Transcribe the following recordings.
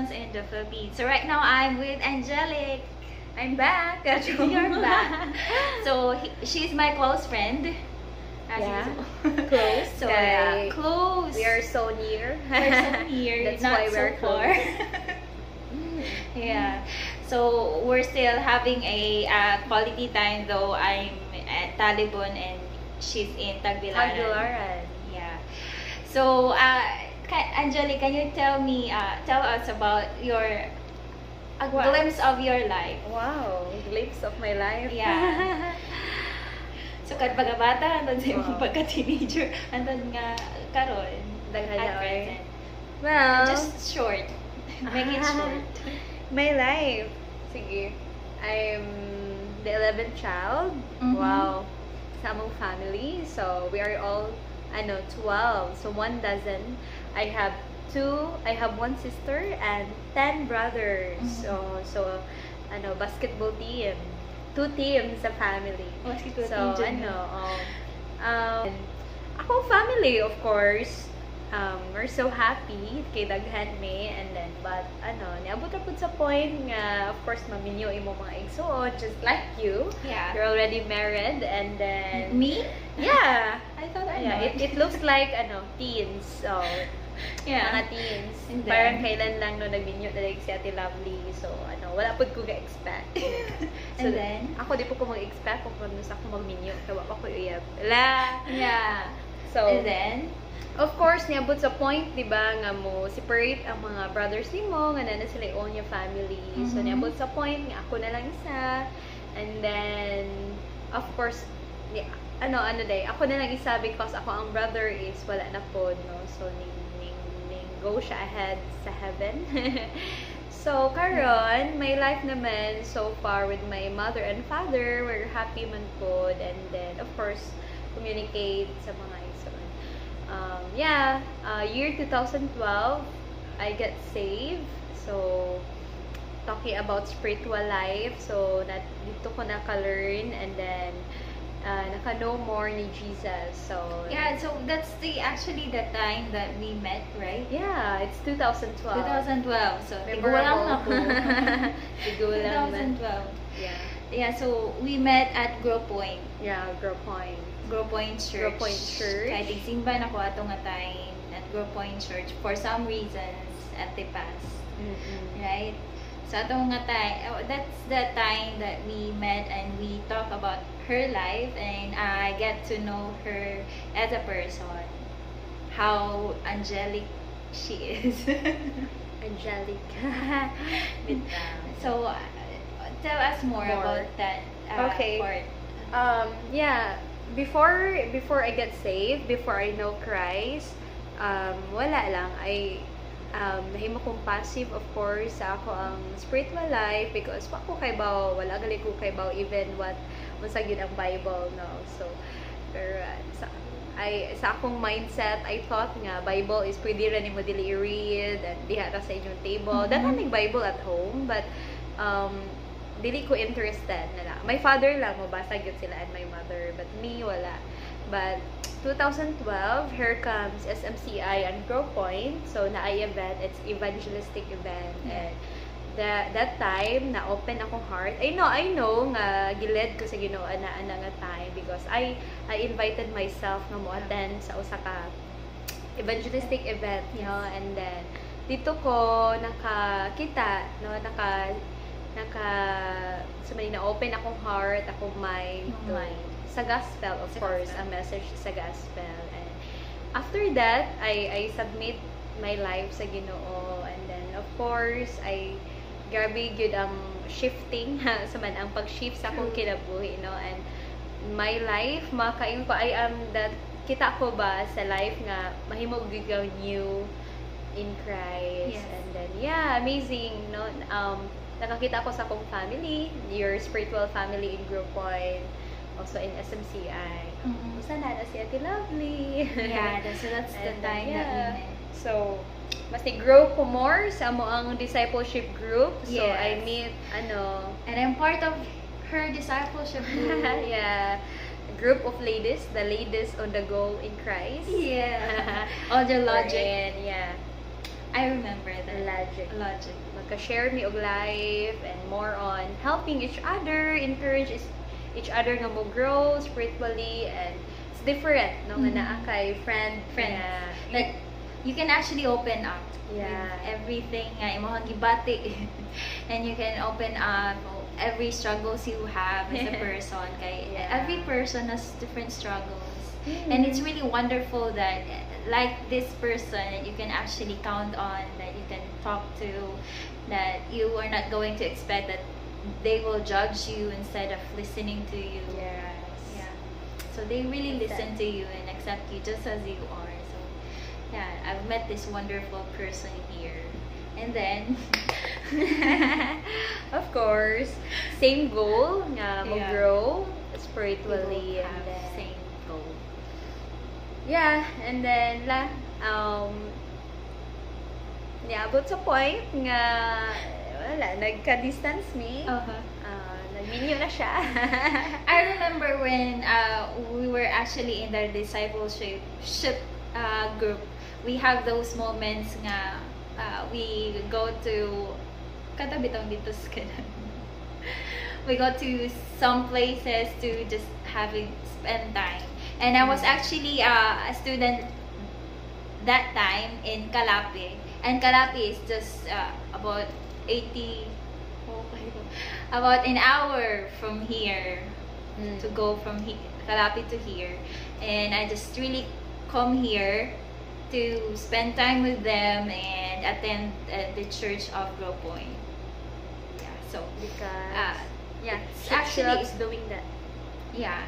months in the Philippines. So right now I'm with Angelic. I'm back. You're back. So she's my close friend. Yeah. Close. So yeah, close. We are so near. We're so near. That's not why we're so far. Yeah. So we're still having a quality time, though I'm at Talibon and she's in Tagbilaran. Yeah. So Angelic, can you tell us about your glimpse of your life? Wow, glimpse of my life. Yeah. So kad pagkabata hangtod sa imong pagka-teenager, hangtod nga karon Daghan at na, present. Well, Just short. Make it short. My life. Sige. I'm the 11th child. Wow. Sa among family. So, we are all, 12. So, 1 dozen. I have one sister and 10 brothers. So, basketball team. 2 teams sa family. Basketball team. Ako family, of course. We're so happy kay daghan me, and then but niabot ra pud sa point nga of course maminyo imo mga igsuon just like you. Yeah. You're already married, and then Me? Yeah. I thought It looks like teens. So yeah. mga teens. And then, Parang kailan lang no nagminyo na like si Ate Lovely. So wala pud ko ga-expect. So and then ako di po ko mag-expect kung kung sa ako magminyo kay wa ko uyab. La. yeah. So And then of course, niabot sa point, di ba, nga mo separate ang mga brothers nimo, nga na sila own your family. So, niabot sa point, nga ako na lang isa. And then, of course, ako na lang isa because ako ang brother is wala na po, no? So, ning go siya ahead sa heaven. So, karon, my life naman so far with my mother and father, we're happy man po. And then, of course, communicate sa mga year 2012, I get saved. So, talking about spiritual life. So, dito ko naka-learn, and then, naka-know more ni Jesus. So, yeah, so that's actually the time that we met, right? Yeah, it's 2012. 2012. So, Memorable. tigulang na po. Tigulang na. 2012. Yeah. Yeah, so we met at Grow Point. Yeah, Grow Point. Grow Point Church. Grow Point Church. Kaya tigsimba na ko ato nga time at Grow Point Church for some reasons at the past. Right? So ato nga time, that's the time that we met and we talk about her life, and I get to know her as a person. How angelic she is. Angelic. So tell us more about that okay. part. Yeah, before I get saved, before I know Christ, wala lang. Nahimo kong passive, of course, sa ako ang spiritual life because wala gali ko kay baw even what unsag yun ang Bible, no? So, pero sa akong mindset, I thought nga Bible is pwede ra nimo dili i-read and diha ra sa inyong table. Dahil may Bible at home, but dili ko interested na lang. My father lang mo basa gyud sila and my mother, but me wala. But 2012, here comes SMCI and Grow Point. So na ay event, it's evangelistic event, and that time na open akong heart. I know nga gilid ko sa Ginoo na nga time because I invited myself na mo attend sa usa ka evangelistic event, you know, and then dito ko nakakita, no, na open akong heart, akong mind, sa gospel, of course, a message sa gospel. And after that, I submit my life sa Ginoo, and then of course, grabe gyud ang shifting sa man ang pag-shift sa akong kinabuhi, no, and my life makain ko I am that kita ko ba sa life nga mahimo gyud new in Christ. Yes. And then amazing, no. Nakakita ko sa akong family, your spiritual family in Grow Point, also in SMCI. Usa na si Ate Lovely. Yeah, so that's the time that we met. So, mas grow ko more sa mo ang discipleship group. So, Yes. I meet, And I'm part of her discipleship group. yeah, group of ladies, the ladies on the go in Christ. Yeah. All the logic. Yeah. I remember that. Logic. Magka-share mi og life and more on helping each other, encourage each other nga mo grow spiritually, and it's different no nga naa kay friend. Like you can actually open up Yeah. with everything nga imong gibati and you can open up every struggles you have as a person kay Yeah. every person has different struggles. And it's really wonderful that like this person that you can actually count on, that you can talk to, that you are not going to expect that they will judge you instead of listening to you. Yes. Yeah. So they really listen to you and accept you just as you are. So yeah, I've met this wonderful person here. And then Of course, same goal nga mo Yeah. grow we spiritually, both and have then same goal. yeah, and then niabot sa point nga wala, nagka-distance me. Nag-minyo na siya. I remember when we were actually in the discipleship group, we have those moments nga we go to katabitong dito sa kanan. We go to some places to just spend time. And I was actually a student that time in Calapi. And Calapi is just about 80 about an hour from here to go from Calapi to here. And I just really come here to spend time with them and attend the church of Grow Point. Yeah, so Because yeah, it's she actually loves doing that. yeah,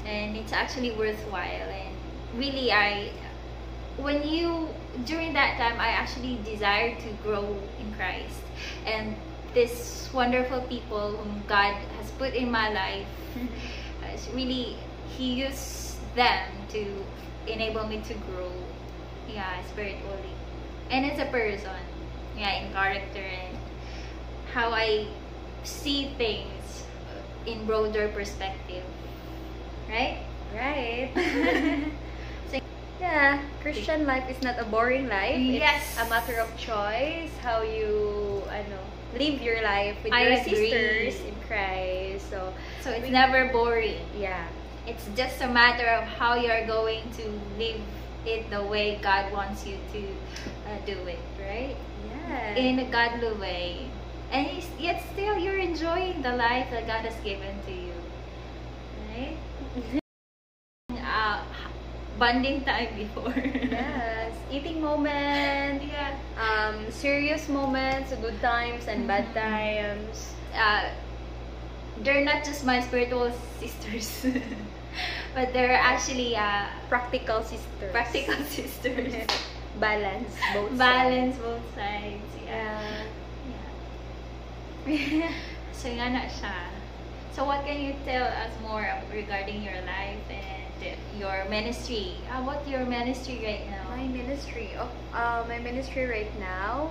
and it's actually worthwhile. And really, during that time, I actually desired to grow in Christ, and this wonderful people whom God has put in my life, it's really He used them to enable me to grow, yeah, spiritually, and as a person, yeah, in character and how I see things in broader perspective, right? Right. Yeah, Christian life is not a boring life. Yes. It's a matter of choice how you live your life with I your agree. sisters in Christ. So It's never boring. yeah. It's just a matter of how you're going to live it the way God wants you to do it, right? Yeah. In a godly way. And yet still you're enjoying the life that God has given to you. Right? Bonding time before. Yes, eating moments, Yeah. serious moments, good times and bad times. They're not just my spiritual sisters, but they're actually Practical sisters. practical sisters. Balance both Balance both sides. Yeah. Yeah. So nga na siya. So what can you tell us more regarding your life and your ministry? What your ministry right now? My ministry. My ministry right now,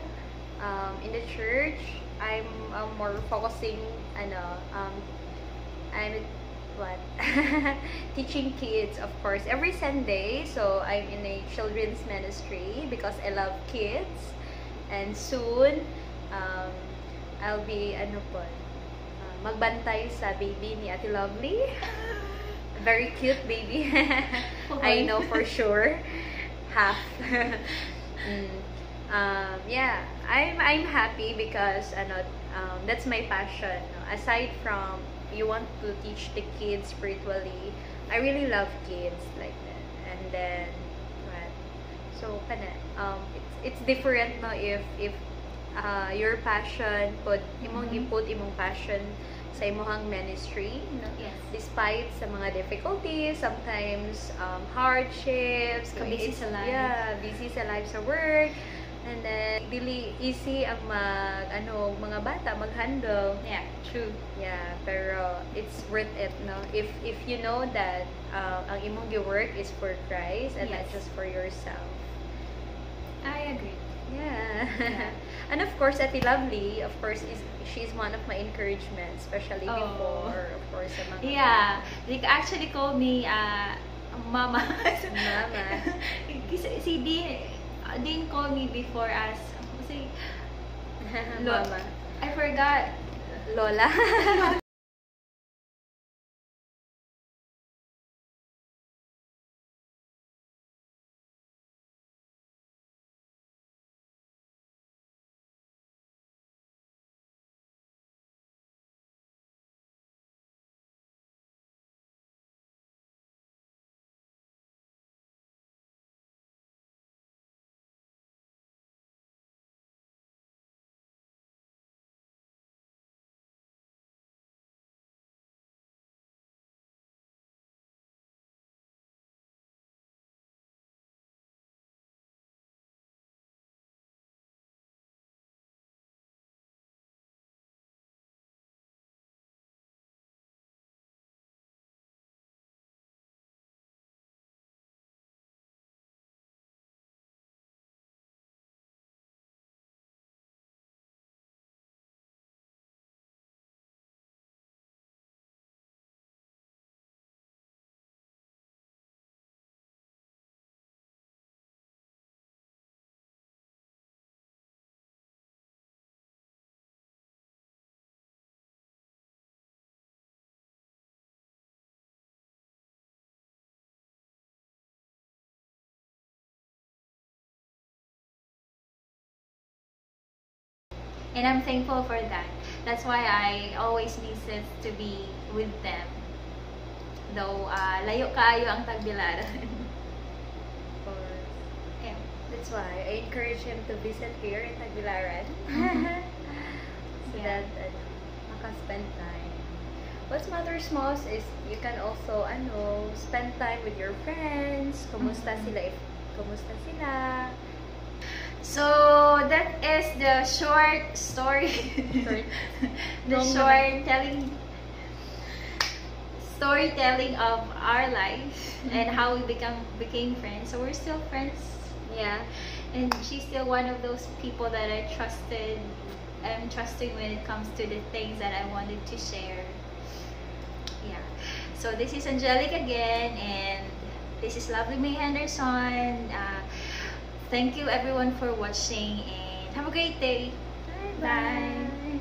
in the church, I'm more focusing. I'm what teaching kids, of course, every Sunday. So I'm in a children's ministry because I love kids, and soon, I'll be magbantay sa baby ni Ate Lovely. Very cute baby. I know for sure. Half. Yeah, I'm happy because that's my passion. Aside from you want to teach the kids spiritually, I really love kids like that. And then what? So it's different no if your passion imong passion sa imong ministry, no? Yes. Despite sa mga difficulties, sometimes hardships, Busy sa life. Yeah, busy sa life sa work. And then dili easy ang mga bata mag-handle. Yeah, true. Yeah, pero it's worth it, no? If you know that ang imong work is for Christ and not Yes. just for yourself. I agree. Yeah. Yeah. And of course, Ate Lovely, of course, she's one of my encouragements, especially Oh. before, of course, sa mga Yeah, they actually called me Mama. Mama. si D, didn't call me before as, kasi, Mama. I forgot. Lola. And I'm thankful for that. That's why I always miss it to be with them. Though, layo kaayo ang Tagbilaran. Of course. Yeah. That's why I encourage him to visit here in Tagbilaran. So Yeah. that maka-spend time. What's matters most is you can also spend time with your friends. Kumusta sila? Kumusta sila? So that is the short story. Short. The Long short storytelling of our life and how we became friends. So we're still friends. Yeah. And she's still one of those people that I trusted. I'm trusting when it comes to the things that I wanted to share. Yeah. So this is Angelic again, and this is Lovely May Henderson. Thank you everyone for watching, and have a great day. Bye. Bye.